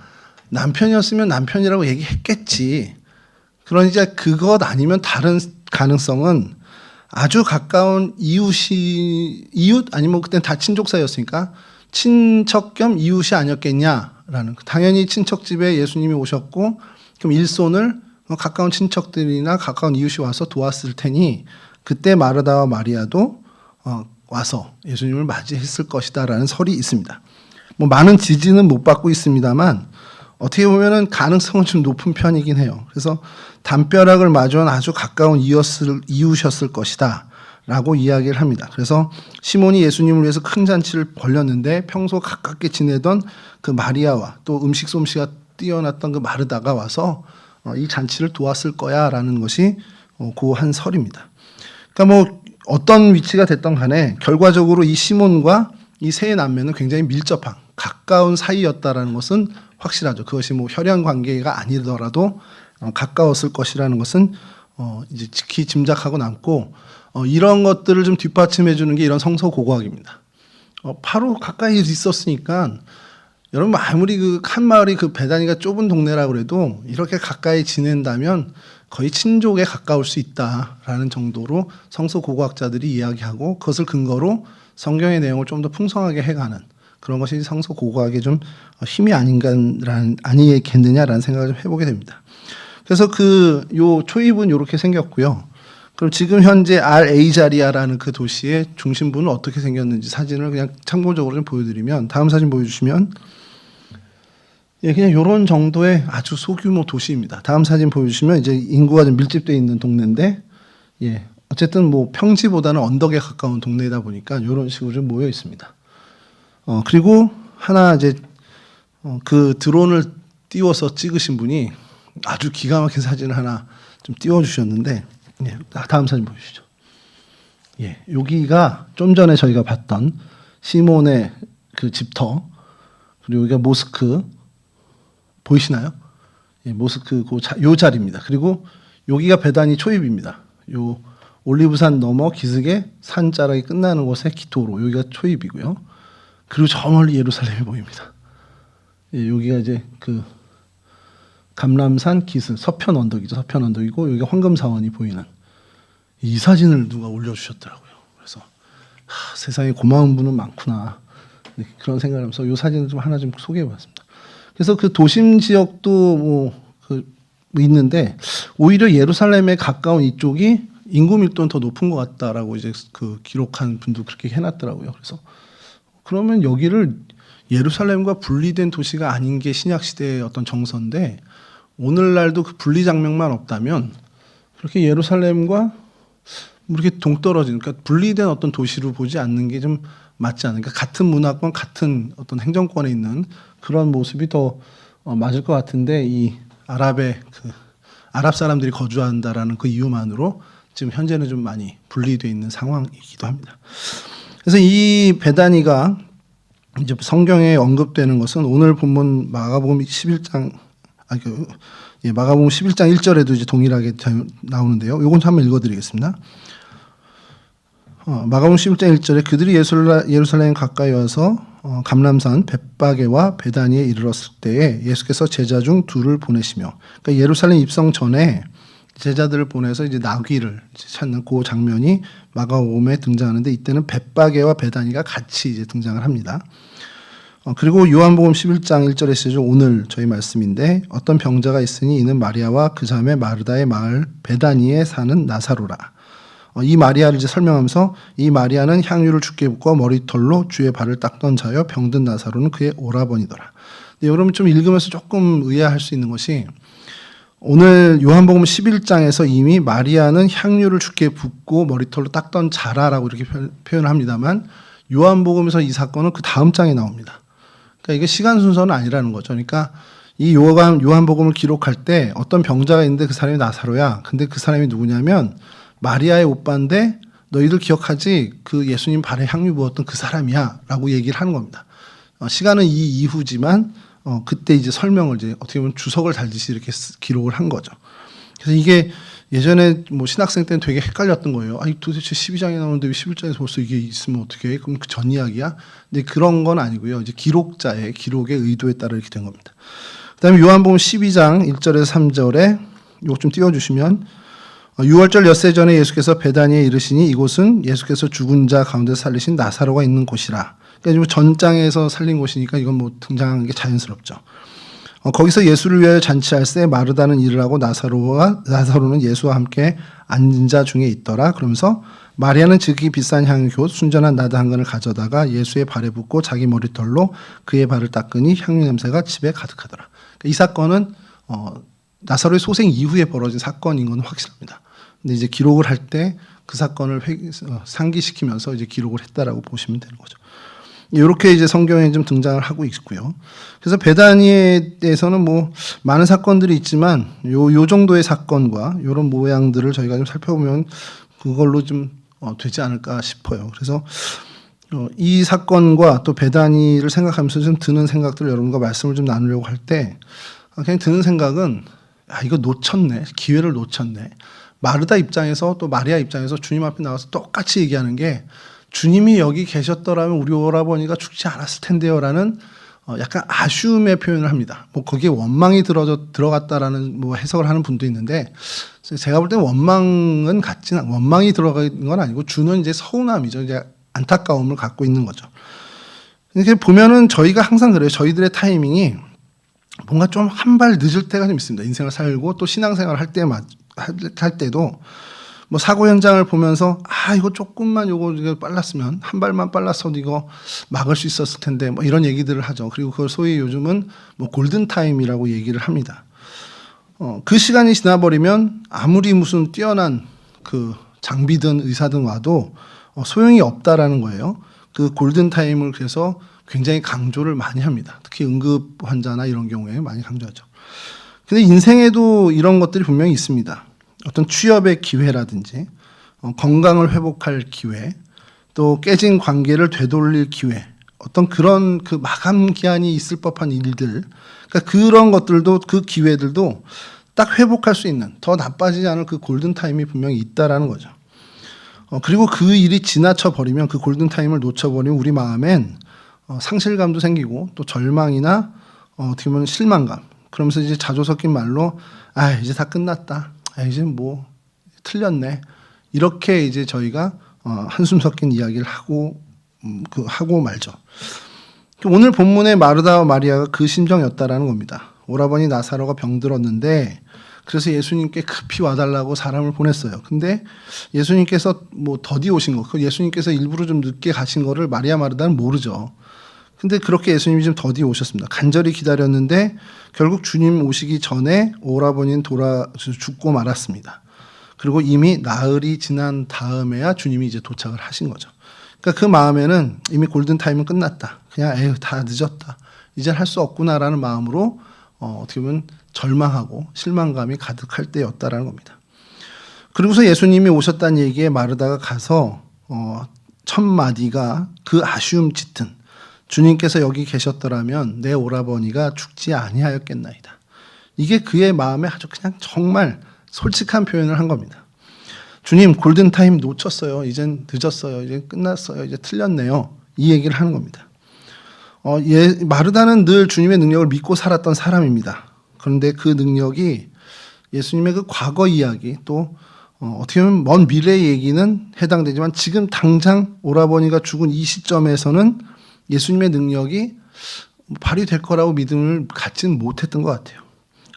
남편이었으면 남편이라고 얘기했겠지. 그러니 이제 그것 아니면 다른 가능성은 아주 가까운 이웃 아니면 그때는 다 친족 사이였으니까 친척 겸 이웃이 아니었겠냐라는 당연히 친척 집에 예수님이 오셨고 그럼 일손을 가까운 친척들이나 가까운 이웃이 와서 도왔을 테니 그때 마르다와 마리아도 와서 예수님을 맞이했을 것이다라는 설이 있습니다. 뭐 많은 지지는 못 받고 있습니다만 어떻게 보면은 가능성은 좀 높은 편이긴 해요. 그래서 담벼락을 마주한 아주 가까운 이웃이었을 것이다 라고 이야기를 합니다. 그래서 시몬이 예수님을 위해서 큰 잔치를 벌였는데 평소 가깝게 지내던 그 마리아와 또 음식 솜씨가 뛰어났던 그 마르다가 와서 이 잔치를 도왔을 거야 라는 것이 그 한 설입니다. 그러니까 뭐 어떤 위치가 됐던 간에 결과적으로 이 시몬과 이 세 남매는 굉장히 밀접한 가까운 사이였다라는 것은 확실하죠. 그것이 뭐 혈연 관계가 아니더라도 가까웠을 것이라는 것은 이제 지키 짐작하고 남고, 이런 것들을 좀 뒷받침해 주는 게 이런 성서 고고학입니다. 바로 가까이 있었으니까 여러분 아무리 그 한 마을이 그 베다니가 좁은 동네라고 그래도 이렇게 가까이 지낸다면 거의 친족에 가까울 수 있다라는 정도로 성서 고고학자들이 이야기하고, 그것을 근거로 성경의 내용을 좀 더 풍성하게 해가는 그런 것이 성서 고고학의 좀 힘이 아니겠느냐라는 생각을 좀 해보게 됩니다. 그래서 요 초입은 이렇게 생겼고요. 그럼 지금 현재 알에이자리아라는 그 도시의 중심부는 어떻게 생겼는지 사진을 그냥 참고적으로 좀 보여드리면, 다음 사진 보여주시면, 예, 그냥 이런 정도의 아주 소규모 도시입니다. 다음 사진 보여주시면 이제 인구가 좀 밀집되어 있는 동네인데, 예, 어쨌든 뭐 평지보다는 언덕에 가까운 동네이다 보니까 이런 식으로 좀 모여 있습니다. 그리고 하나 이제 그 드론을 띄워서 찍으신 분이 아주 기가 막힌 사진을 하나 좀 띄워주셨는데, 예, 다음 사진 보여주시죠. 예, 여기가 좀 전에 저희가 봤던 시몬의 그 집터, 그리고 여기가 모스크 보이시나요? 예, 모스크 요 자리입니다. 그리고 여기가 베다니 초입입니다. 요 올리브산 넘어 기슭의 산자락이 끝나는 곳의 기토로, 여기가 초입이고요. 그리고 저 멀리 예루살렘이 보입니다. 예, 여기가 이제 그 감람산 기슭 서편 언덕이죠. 서편 언덕이고 여기가 황금사원이 보이는 이 사진을 누가 올려주셨더라고요. 그래서 세상에 고마운 분은 많구나, 네, 그런 생각을 하면서 이 사진을 좀 하나 좀 소개해봤습니다. 그래서 그 도심 지역도 뭐 있는데, 오히려 예루살렘에 가까운 이쪽이 인구 밀도는 더 높은 것 같다라고 이제 그 기록한 분도 그렇게 해놨더라고요. 그래서 그러면 여기를 예루살렘과 분리된 도시가 아닌 게 신약 시대의 어떤 정서인데, 오늘날도 그 분리 장면만 없다면 그렇게 예루살렘과 이렇게 동떨어진, 그러니까 분리된 어떤 도시로 보지 않는 게 좀 맞지 않을까. 같은 문화권, 같은 어떤 행정권에 있는 그런 모습이 더 맞을 것 같은데, 이 아랍 사람들이 거주한다라는 그 이유만으로 지금 현재는 좀 많이 분리되어 있는 상황이기도 합니다. 그래서 이 베다니가 이제 성경에 언급되는 것은 오늘 본문 마가복음 11장 마가복음 11장 1절에도 이제 동일하게 나오는데요. 이건 한번 읽어드리겠습니다. 마가복음 11장 1절에 그들이 예루살렘 가까이 와서 감람산 벳바게와 베다니에 이르렀을 때에 예수께서 제자 중 둘을 보내시며, 그러니까 예루살렘 입성 전에 제자들을 보내서 이제 나귀를 찾는 그 장면이 마가복음에 등장하는데, 이때는 벳바게와 베다니가 같이 이제 등장을 합니다. 그리고 요한복음 11장 1절에 쓰죠. 오늘 저희 말씀인데, 어떤 병자가 있으니 이는 마리아와 그 자매 마르다의 마을 베다니에 사는 나사로라. 이 마리아를 이제 설명하면서, 이 마리아는 향유를 주께 붓고 머리털로 주의 발을 닦던 자여 병든 나사로는 그의 오라버니더라. 근데 여러분 좀 읽으면서 조금 의아할 수 있는 것이, 오늘 요한복음 11장에서 이미 마리아는 향유를 주께 붓고 머리털로 닦던 자라라고 이렇게 표현을 합니다만, 요한복음에서 이 사건은 그 다음 장에 나옵니다. 그러니까 이게 시간 순서는 아니라는 거죠. 그러니까 이 요한복음을 기록할 때 어떤 병자가 있는데 그 사람이 나사로야. 근데 그 사람이 누구냐면 마리아의 오빠인데, 너희들 기억하지? 그 예수님 발에 향유 부었던 그 사람이야 라고 얘기를 하는 겁니다. 시간은 이 이후지만 그때 이제 설명을 이제 어떻게 보면 주석을 달듯이 이렇게 기록을 한 거죠. 그래서 이게 예전에 뭐 신학생 때는 되게 헷갈렸던 거예요. 아니 도대체 12장에 나오는데 왜 11장에서 벌써 이게 있으면 어떻게 해? 그럼 그 전 이야기야? 근데 그런 건 아니고요. 이제 기록자의 기록의 의도에 따라 이렇게 된 겁니다. 그다음에 요한복음 12장 1절에서 3절에 이거 좀 띄워주시면, 6월절 엿새 전에 예수께서 베다니에 이르시니 이곳은 예수께서 죽은 자 가운데 살리신 나사로가 있는 곳이라. 그러니까 전장에서 살린 곳이니까 이건 뭐 등장하는 게 자연스럽죠. 거기서 예수를 위하여 잔치할세 마르다는 일을 하고 나사로는 예수와 함께 앉은 자 중에 있더라. 그러면서 마리아는 지극히 비싼 향유 곧 순전한 나드 한 근을 가져다가 예수의 발에 붓고 자기 머리털로 그의 발을 닦으니 향유 냄새가 집에 가득하더라. 그러니까 이 사건은 나사로의 소생 이후에 벌어진 사건인 건 확실합니다. 근데 이제 기록을 할 때 그 사건을 상기시키면서 이제 기록을 했다라고 보시면 되는 거죠. 이렇게 이제 성경에 좀 등장을 하고 있고요. 그래서 베다니에 대해서는 뭐 많은 사건들이 있지만 요 정도의 사건과 이런 모양들을 저희가 좀 살펴보면 그걸로 좀 되지 않을까 싶어요. 그래서 이 사건과 또 베다니를 생각하면서 좀 드는 생각들을 여러분과 말씀을 좀 나누려고 할 때 그냥 드는 생각은 이거 놓쳤네. 기회를 놓쳤네. 마르다 입장에서 또 마리아 입장에서 주님 앞에 나와서 똑같이 얘기하는 게 주님이 여기 계셨더라면 우리 오라버니가 죽지 않았을 텐데요라는 약간 아쉬움의 표현을 합니다. 뭐 거기에 원망이 들어갔다라는 뭐 해석을 하는 분도 있는데 제가 볼 때는 원망이 들어간 건 아니고 주는 이제 서운함이죠. 이제 안타까움을 갖고 있는 거죠. 이렇게 보면은 저희가 항상 그래요. 저희들의 타이밍이 뭔가 좀 한 발 늦을 때가 좀 있습니다. 인생을 살고 또 신앙생활 할 때도 뭐 사고 현장을 보면서 이거 조금만 이거 빨랐으면 한 발만 빨랐어도 이거 막을 수 있었을 텐데 뭐 이런 얘기들을 하죠. 그리고 그걸 소위 요즘은 뭐 골든 타임이라고 얘기를 합니다. 그 시간이 지나버리면 아무리 무슨 뛰어난 그 장비든 의사든 와도 소용이 없다라는 거예요. 그 골든 타임을 그래서 굉장히 강조를 많이 합니다. 특히 응급 환자나 이런 경우에 많이 강조하죠. 근데 인생에도 이런 것들이 분명히 있습니다. 어떤 취업의 기회라든지 건강을 회복할 기회, 또 깨진 관계를 되돌릴 기회, 어떤 그런 그 마감 기한이 있을 법한 일들, 그러니까 그런 것들도 그 기회들도 딱 회복할 수 있는 더 나빠지지 않을 그 골든 타임이 분명히 있다라는 거죠. 그리고 그 일이 지나쳐 버리면 그 골든 타임을 놓쳐버리면 우리 마음엔 상실감도 생기고 또 절망이나 어떻게 보면 실망감. 그러면서 이제 자조 섞인 말로 이제 다 끝났다. 이제 뭐 틀렸네. 이렇게 이제 저희가 한숨 섞인 이야기를 하고 말죠. 오늘 본문의 마르다와 마리아가 그 심정이었다라는 겁니다. 오라버니 나사로가 병들었는데 그래서 예수님께 급히 와달라고 사람을 보냈어요. 근데 예수님께서 뭐 더디 오신 거, 예수님께서 일부러 좀 늦게 가신 거를 마리아 마르다는 모르죠. 근데 그렇게 예수님이 좀 더디 오셨습니다. 간절히 기다렸는데 결국 주님 오시기 전에 오라버니는 죽고 말았습니다. 그리고 이미 나흘이 지난 다음에야 주님이 이제 도착을 하신 거죠. 그러니까 그 마음에는 이미 골든 타임은 끝났다. 그냥 다 늦었다. 이제 할 수 없구나라는 마음으로 어떻게 보면 절망하고 실망감이 가득할 때였다라는 겁니다. 그리고서 예수님이 오셨다는 얘기에 마르다가 가서 첫 마디가 그 아쉬움 짙은 주님께서 여기 계셨더라면 내 오라버니가 죽지 아니하였겠나이다. 이게 그의 마음에 아주 그냥 정말 솔직한 표현을 한 겁니다. 주님 골든타임 놓쳤어요. 이젠 늦었어요. 이제 끝났어요. 이제 틀렸네요. 이 얘기를 하는 겁니다. 마르다는 늘 주님의 능력을 믿고 살았던 사람입니다. 그런데 그 능력이 예수님의 그 과거 이야기 또 어떻게 보면 먼 미래 얘기는 해당되지만 지금 당장 오라버니가 죽은 이 시점에서는 예수님의 능력이 발휘될 거라고 믿음을 갖지는 못했던 것 같아요.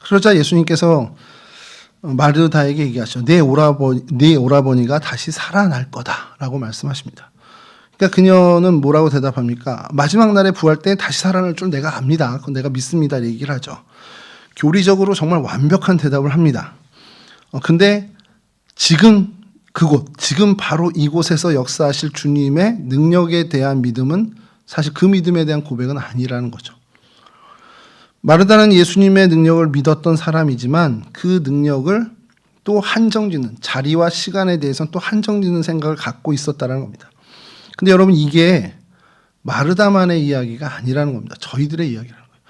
그러자 예수님께서 마르다에게 얘기하죠. 네 오라버니가 다시 살아날 거다라고 말씀하십니다. 그러니까 그녀는 뭐라고 대답합니까? 마지막 날에 부활 때 다시 살아날 줄 내가 압니다. 그건 내가 믿습니다. 얘기를 하죠. 교리적으로 정말 완벽한 대답을 합니다. 근데 지금 지금 바로 이곳에서 역사하실 주님의 능력에 대한 믿음은 사실 그 믿음에 대한 고백은 아니라는 거죠. 마르다는 예수님의 능력을 믿었던 사람이지만 그 능력을 또 한정짓는 자리와 시간에 대해서는 또 한정짓는 생각을 갖고 있었다는 겁니다. 근데 여러분 이게 마르다만의 이야기가 아니라는 겁니다. 저희들의 이야기라는 거예요.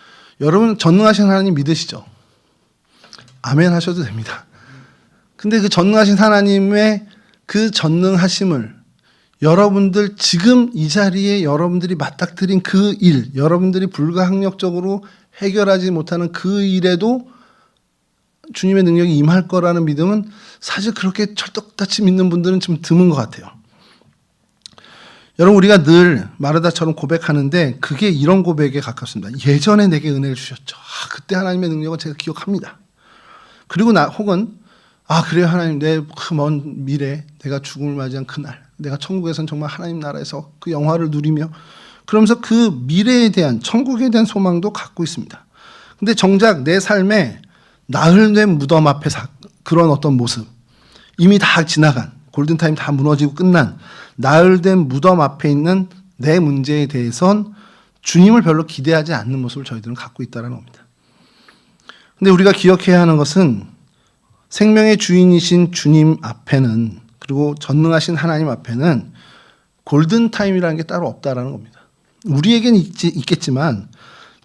여러분 전능하신 하나님 믿으시죠? 아멘 하셔도 됩니다. 근데 그 전능하신 하나님의 그 전능하심을 여러분들 지금 이 자리에 여러분들이 맞닥뜨린 그 일, 여러분들이 불가항력적으로 해결하지 못하는 그 일에도 주님의 능력이 임할 거라는 믿음은 사실 그렇게 철떡같이 믿는 분들은 좀 드문 것 같아요. 여러분 우리가 늘 마르다처럼 고백하는데 그게 이런 고백에 가깝습니다. 예전에 내게 은혜를 주셨죠. 그때 하나님의 능력은 제가 기억합니다. 그리고 혹은 그래요 하나님 내 그 먼 미래 내가 죽음을 맞이한 그날 내가 천국에선 정말 하나님 나라에서 그 영화를 누리며 그러면서 그 미래에 대한 천국에 대한 소망도 갖고 있습니다. 근데 정작 내 삶에 나흘된 무덤 앞에 그런 어떤 모습 이미 다 지나간 골든타임 다 무너지고 끝난 나흘된 무덤 앞에 있는 내 문제에 대해선 주님을 별로 기대하지 않는 모습을 저희들은 갖고 있다는 겁니다. 근데 우리가 기억해야 하는 것은 생명의 주인이신 주님 앞에는 그리고 전능하신 하나님 앞에는 골든타임이라는 게 따로 없다라는 겁니다. 우리에겐 있겠지만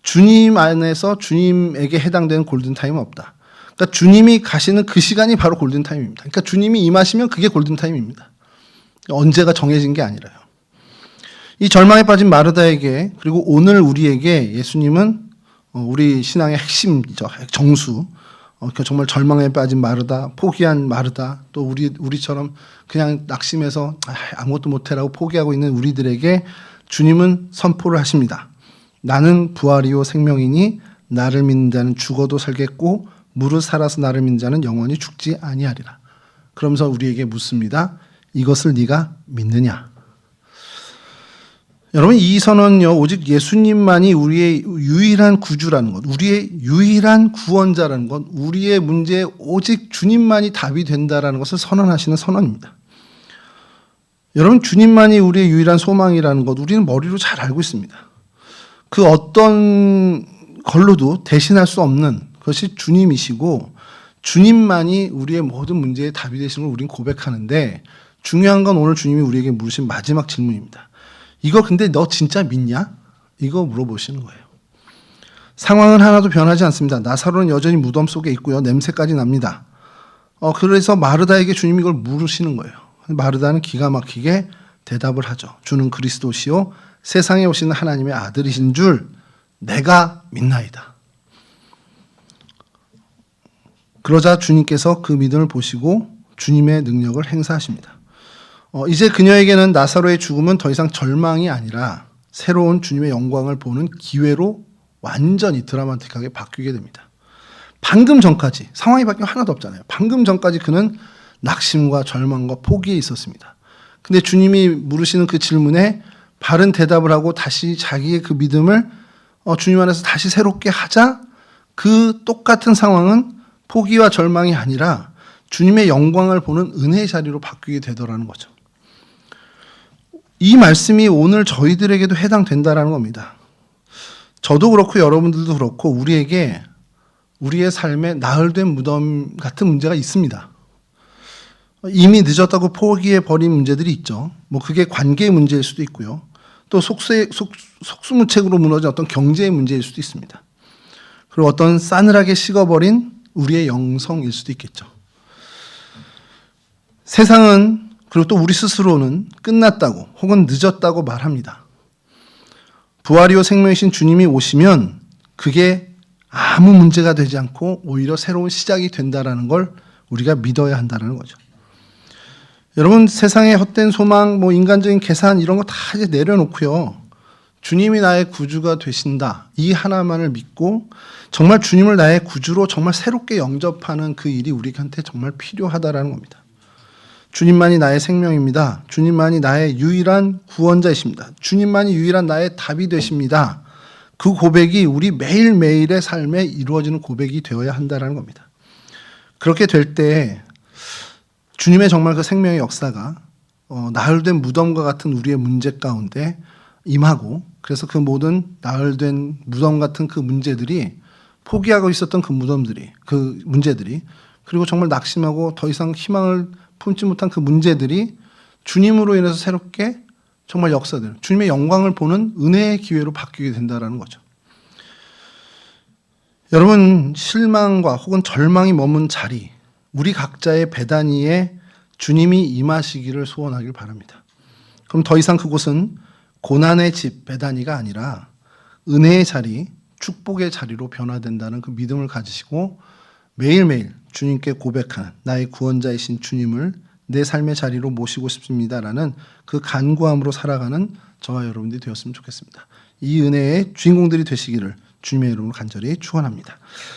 주님 안에서 주님에게 해당되는 골든타임은 없다. 그러니까 주님이 가시는 그 시간이 바로 골든타임입니다. 그러니까 주님이 임하시면 그게 골든타임입니다. 언제가 정해진 게 아니라요. 이 절망에 빠진 마르다에게 그리고 오늘 우리에게 예수님은 우리 신앙의 핵심이죠. 정수. 정말 절망에 빠진 마르다, 포기한 마르다, 또 우리처럼 그냥 낙심해서 아무것도 못해라고 포기하고 있는 우리들에게 주님은 선포를 하십니다. 나는 부활이요 생명이니 나를 믿는 자는 죽어도 살겠고 무릇 살아서 나를 믿는 자는 영원히 죽지 아니하리라. 그러면서 우리에게 묻습니다. 이것을 네가 믿느냐? 여러분, 이 선언은요, 오직 예수님만이 우리의 유일한 구주라는 것, 우리의 유일한 구원자라는 것, 우리의 문제에 오직 주님만이 답이 된다라는 것을 선언하시는 선언입니다. 여러분, 주님만이 우리의 유일한 소망이라는 것, 우리는 머리로 잘 알고 있습니다. 그 어떤 걸로도 대신할 수 없는 것이 주님이시고, 주님만이 우리의 모든 문제에 답이 되시는 걸 우리는 고백하는데, 중요한 건 오늘 주님이 우리에게 물으신 마지막 질문입니다. 이거 근데 너 진짜 믿냐? 이거 물어보시는 거예요. 상황은 하나도 변하지 않습니다. 나사로는 여전히 무덤 속에 있고요. 냄새까지 납니다. 그래서 마르다에게 주님이 이걸 물으시는 거예요. 마르다는 기가 막히게 대답을 하죠. 주는 그리스도시요 세상에 오시는 하나님의 아들이신 줄 내가 믿나이다. 그러자 주님께서 그 믿음을 보시고 주님의 능력을 행사하십니다. 이제 그녀에게는 나사로의 죽음은 더 이상 절망이 아니라 새로운 주님의 영광을 보는 기회로 완전히 드라마틱하게 바뀌게 됩니다. 방금 전까지 상황이 바뀌면 하나도 없잖아요. 방금 전까지 그는 낙심과 절망과 포기에 있었습니다. 근데 주님이 물으시는 그 질문에 바른 대답을 하고 다시 자기의 그 믿음을 주님 안에서 다시 새롭게 하자 그 똑같은 상황은 포기와 절망이 아니라 주님의 영광을 보는 은혜의 자리로 바뀌게 되더라는 거죠. 이 말씀이 오늘 저희들에게도 해당된다라는 겁니다. 저도 그렇고 여러분들도 그렇고 우리에게 우리의 삶에 나흘된 무덤 같은 문제가 있습니다. 이미 늦었다고 포기해버린 문제들이 있죠. 그게 관계의 문제일 수도 있고요. 또 속수무책으로 무너진 어떤 경제의 문제일 수도 있습니다. 그리고 어떤 싸늘하게 식어버린 우리의 영성일 수도 있겠죠. 세상은 그리고 또 우리 스스로는 끝났다고 혹은 늦었다고 말합니다. 부활이요 생명이신 주님이 오시면 그게 아무 문제가 되지 않고 오히려 새로운 시작이 된다라는 걸 우리가 믿어야 한다는 거죠. 여러분, 세상의 헛된 소망, 인간적인 계산 이런 거 다 이제 내려놓고요. 주님이 나의 구주가 되신다. 이 하나만을 믿고 정말 주님을 나의 구주로 정말 새롭게 영접하는 그 일이 우리한테 정말 필요하다라는 겁니다. 주님만이 나의 생명입니다. 주님만이 나의 유일한 구원자이십니다. 주님만이 유일한 나의 답이 되십니다. 그 고백이 우리 매일매일의 삶에 이루어지는 고백이 되어야 한다는 겁니다. 그렇게 될 때 주님의 정말 그 생명의 역사가 나흘된 무덤과 같은 우리의 문제 가운데 임하고 그래서 그 모든 나흘된 무덤 같은 그 문제들이 포기하고 있었던 그 문제들이 그리고 정말 낙심하고 더 이상 희망을 품지 못한 그 문제들이 주님으로 인해서 새롭게 정말 역사되는 주님의 영광을 보는 은혜의 기회로 바뀌게 된다는 거죠. 여러분, 실망과 혹은 절망이 머문 자리, 우리 각자의 베다니에 주님이 임하시기를 소원하길 바랍니다. 그럼 더 이상 그곳은 고난의 집 베다니가 아니라 은혜의 자리, 축복의 자리로 변화된다는 그 믿음을 가지시고 매일매일 주님께 고백하는 나의 구원자이신 주님을 내 삶의 자리로 모시고 싶습니다라는 그 간구함으로 살아가는 저와 여러분들이 되었으면 좋겠습니다. 이 은혜의 주인공들이 되시기를 주님의 이름으로 간절히 축원합니다.